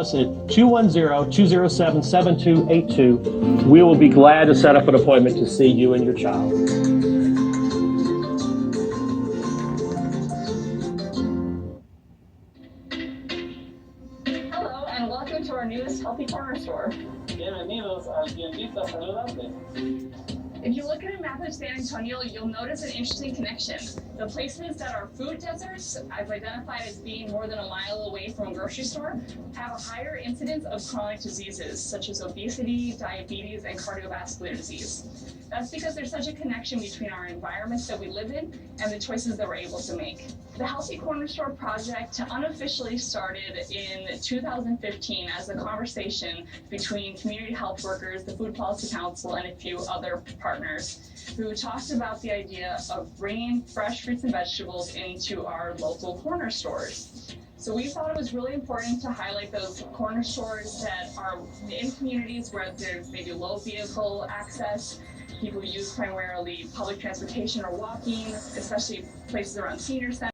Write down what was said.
us at 210-207-7282. We will be glad to set up an appointment to see you and your child. Hello, and welcome to our newest Healthy Corner store. Bienvenidos al Tiendita Saludable. If you look at a map of San Antonio, you'll notice an interesting connection. The places that are food deserts, as identified as being more than a mile away from a grocery store, have a higher incidence of chronic diseases such as obesity, diabetes, and cardiovascular disease. That's because there's such a connection between our environments that we live in and the choices that we're able to make. The Healthy Corner Store project unofficially started in 2015 as a conversation between community health workers, the Food Policy Council, and a few other partners who talked about the idea of bringing fresh fruits and vegetables into our local corner stores. So we thought it was really important to highlight those corner stores that are in communities where there's maybe low vehicle access. People use primarily public transportation or walking, especially places around senior centers.